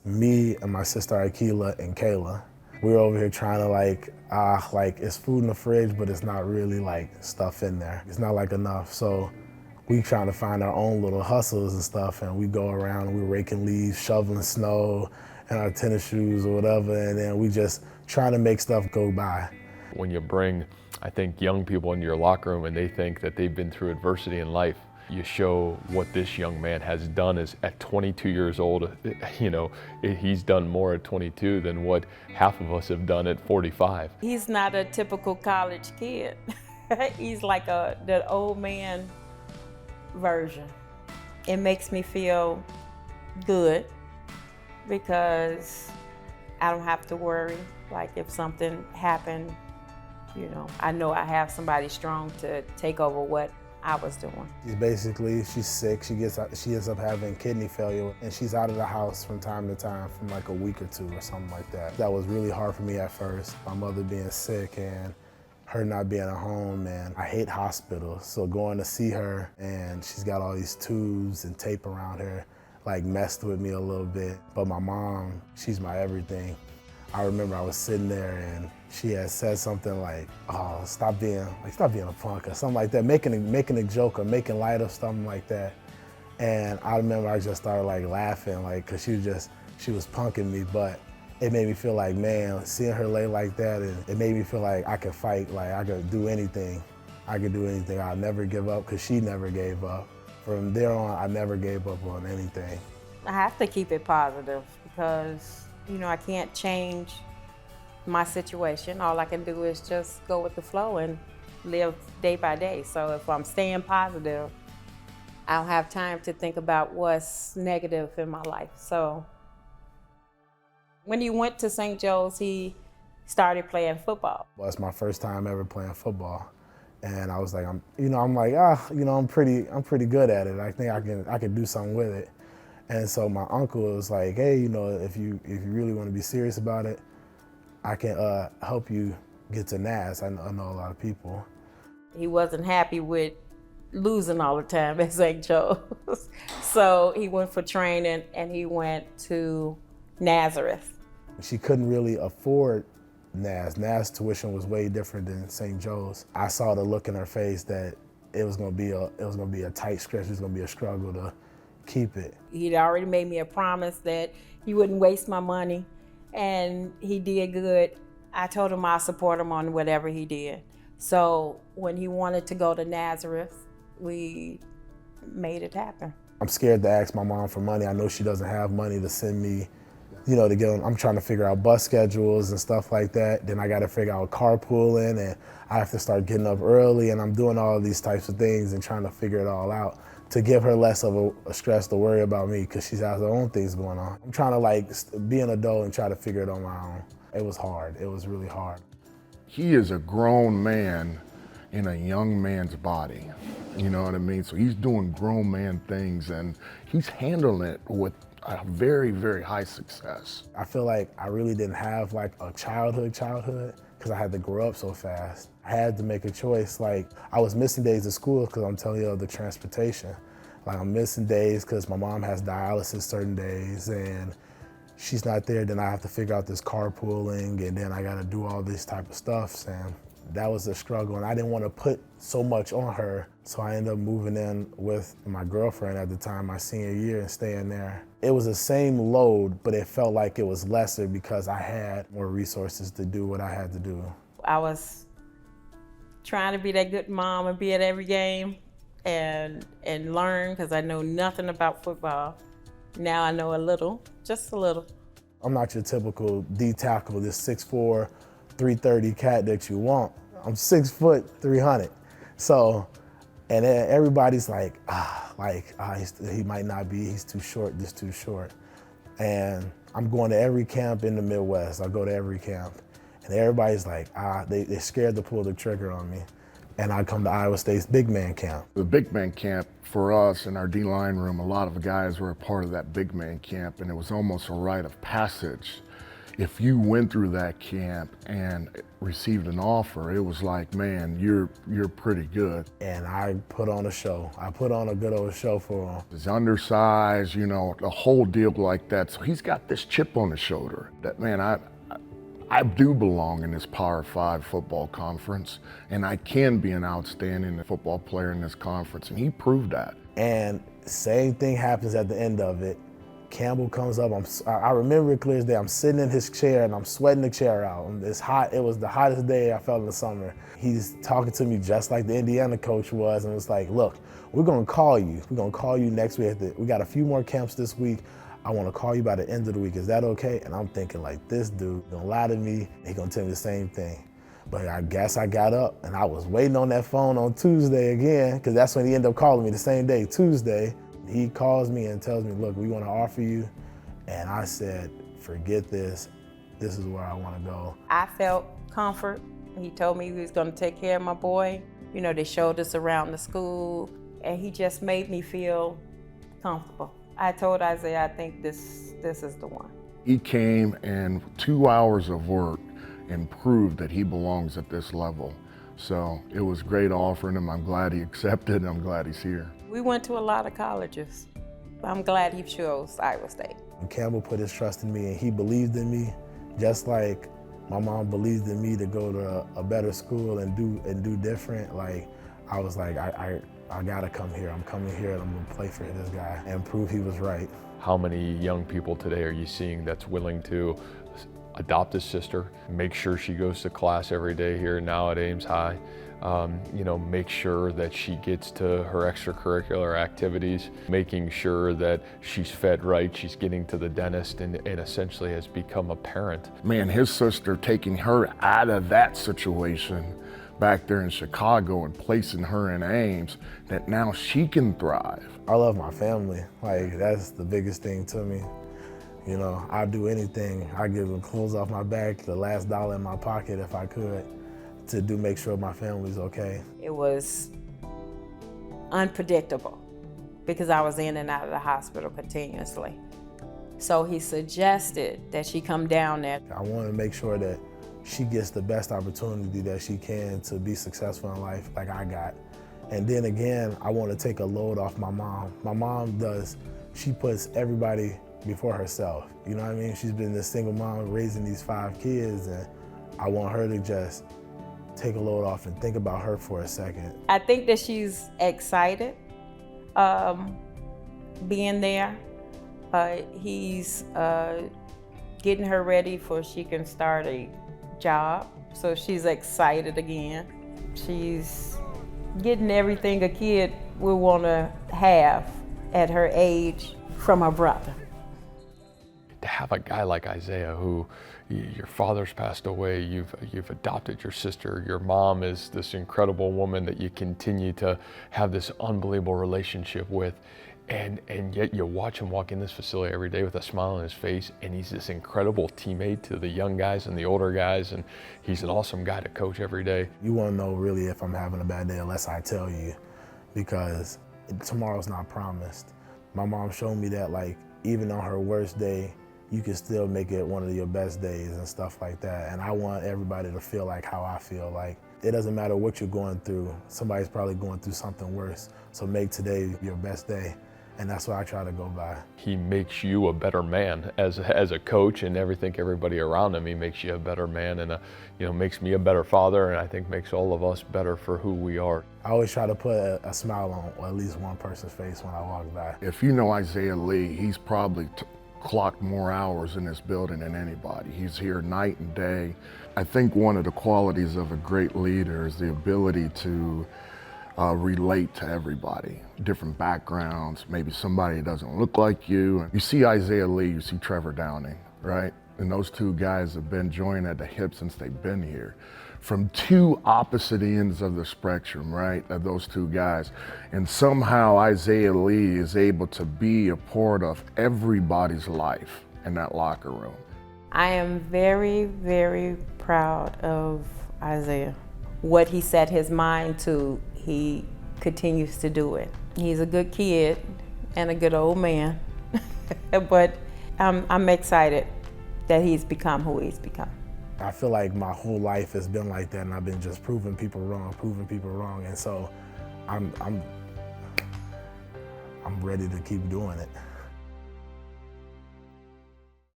Me and my sister Akila and Kayla. We were over here trying to like it's food in the fridge, but it's not really like stuff in there. It's not like enough. So we trying to find our own little hustles and stuff, and we go around and we're raking leaves, shoveling snow in our tennis shoes or whatever, and then we just trying to make stuff go by. When you bring, I think, young people into your locker room and they think that they've been through adversity in life, you show what this young man has done is at 22 years old. You know, he's done more at 22 than what half of us have done at 45. He's not a typical college kid. He's like the old man version. It makes me feel good because I don't have to worry. Like if something happened, you know, I know I have somebody strong to take over what I was doing. She's sick. She ends up having kidney failure, and she's out of the house from time to time from like a week or two or something like that. That was really hard for me at first. My mother being sick and her not being at home, and I hate hospitals. So going to see her and she's got all these tubes and tape around her, like messed with me a little bit. But my mom, she's my everything. I remember I was sitting there and she had said something like, "Oh, stop being a punk," or something like that, making a joke or making light of something like that. And I remember I just started like laughing, like, cause she was punking me, but it made me feel like, man, seeing her lay like that, and it made me feel like I could fight, like I could do anything. I'll never give up, cause she never gave up. From there on, I never gave up on anything. I have to keep it positive because, you know, I can't change my situation. All I can do is just go with the flow and live day by day. So if I'm staying positive, I don't have time to think about what's negative in my life. So when he went to St. Joe's, he started playing football. Well, it's my first time ever playing football. And I was like, I'm pretty good at it. I think I can do something with it. And so my uncle was like, hey, you know, if you really want to be serious about it, I can help you get to NAS. I know a lot of people. He wasn't happy with losing all the time at St. Joe's. So he went for training and he went to Nazareth. She couldn't really afford NAS. NAS tuition was way different than St. Joe's. I saw the look in her face that it was gonna be a tight stretch. It was gonna be a struggle to keep it. He'd already made me a promise that he wouldn't waste my money, and he did good. I told him I'll support him on whatever he did. So when he wanted to go to Nazareth, we made it happen. I'm scared to ask my mom for money. I know she doesn't have money to send me, you know, to get on. I'm trying to figure out bus schedules and stuff like that. Then I got to figure out carpooling, and I have to start getting up early, and I'm doing all these types of things and trying to figure it all out to give her less of a stress to worry about me, because she has her own things going on. I'm trying to like be an adult and try to figure it on my own. It was hard. It was really hard. He is a grown man in a young man's body. You know what I mean? So he's doing grown man things, and he's handling it with a very, very high success. I feel like I really didn't have like a childhood, because I had to grow up so fast. I had to make a choice. Like, I was missing days of school because I'm telling you, the transportation. Like, I'm missing days because my mom has dialysis certain days and she's not there. Then I have to figure out this carpooling, and then I got to do all this type of stuff. And that was a struggle, and I didn't want to put so much on her. So I ended up moving in with my girlfriend at the time, my senior year, and staying there. It was the same load, but it felt like it was lesser because I had more resources to do what I had to do. I was trying to be that good mom and be at every game and learn, because I know nothing about football. Now I know a little, just a little. I'm not your typical D tackle, this 6'4", 330 cat that you want. I'm 6 foot, 300. So, and everybody's like, he might not be, he's too short, this too short. And I'm going to every camp in the Midwest. I go to every camp. And everybody's like, they're scared to pull the trigger on me. And I come to Iowa State's big man camp. The big man camp for us in our D-line room, a lot of guys were a part of that big man camp, and it was almost a rite of passage. if you went through that camp and received an offer, it was like, man, you're pretty good. And I put on a show. I put on a good old show for him. He's undersized, you know, the whole deal like that. So he's got this chip on his shoulder that, man, I do belong in this Power 5 football conference, and I can be an outstanding football player in this conference, and he proved that. And same thing happens at the end of it. Campbell comes up, I remember it clear as day, I'm sitting in his chair and I'm sweating the chair out. It's hot, it was the hottest day I felt in the summer. He's talking to me just like the Indiana coach was, and was like, look, we're gonna call you. We're gonna call you next week. We got a few more camps this week. I wanna call you by the end of the week, is that okay? And I'm thinking like, this dude gonna lie to me, he gonna tell me the same thing. But I guess I got up and I was waiting on that phone on Tuesday again, because that's when he ended up calling me the same day, Tuesday. He calls me and tells me, look, we want to offer you. And I said, forget this. This is where I want to go. I felt comfort. He told me he was going to take care of my boy. You know, they showed us around the school, and he just made me feel comfortable. I told Isaiah, I think this is the one. He came and 2 hours of work and proved that he belongs at this level. So it was great offering him. I'm glad he accepted, and I'm glad he's here. We went to a lot of colleges. I'm glad he chose Iowa State. When Campbell put his trust in me and he believed in me, just like my mom believed in me to go to a better school and do different, like I was like, I gotta come here. I'm coming here and I'm gonna play for this guy and prove he was right. How many young people today are you seeing that's willing to adopt his sister, make sure she goes to class every day here now at Ames High, you know, make sure that she gets to her extracurricular activities, making sure that she's fed right, she's getting to the dentist, and essentially has become a parent. Man, his sister taking her out of that situation back there in Chicago and placing her in Ames, that now she can thrive. I love my family. Like, that's the biggest thing to me. You know, I'd do anything. I'd give them clothes off my back, the last dollar in my pocket if I could, to make sure my family's okay. It was unpredictable because I was in and out of the hospital continuously. So he suggested that she come down there. I want to make sure that she gets the best opportunity that she can to be successful in life like I got. And then again, I want to take a load off my mom. My mom she puts everybody before herself. You know what I mean? She's been this single mom raising these 5 kids, and I want her to just take a load off and think about her for a second. I think that she's excited being there. He's getting her ready for she can start a job. So she's excited again. She's getting everything a kid would want to have at her age from her brother. To have a guy like Isaiah, who your father's passed away, you've adopted your sister, your mom is this incredible woman that you continue to have this unbelievable relationship with, and yet you watch him walk in this facility every day with a smile on his face, and he's this incredible teammate to the young guys and the older guys, and he's an awesome guy to coach every day. You won't know really if I'm having a bad day unless I tell you, because tomorrow's not promised. My mom showed me that, like, even on her worst day, you can still make it one of your best days and stuff like that. And I want everybody to feel like how I feel. Like, it doesn't matter what you're going through. Somebody's probably going through something worse. So make today your best day. And that's what I try to go by. He makes you a better man as a coach, and everybody around him. He makes you a better man, and makes me a better father, and I think makes all of us better for who we are. I always try to put a smile on at least one person's face when I walk by. If you know Isaiah Lee, he's probably clocked more hours in this building than anybody. He's here night and day. I think one of the qualities of a great leader is the ability to relate to everybody, different backgrounds, maybe somebody that doesn't look like you. You see Isaiah Lee, you see Trevor Downing, right? And those two guys have been joined at the hip since they've been here. From two opposite ends of the spectrum, right, of those two guys. And somehow Isaiah Lee is able to be a part of everybody's life in that locker room. I am very, very proud of Isaiah. What he set his mind to, he continues to do it. He's a good kid and a good old man, but I'm excited that he's become who he's become. I feel like my whole life has been like that, and I've been just proving people wrong, and so I'm ready to keep doing it.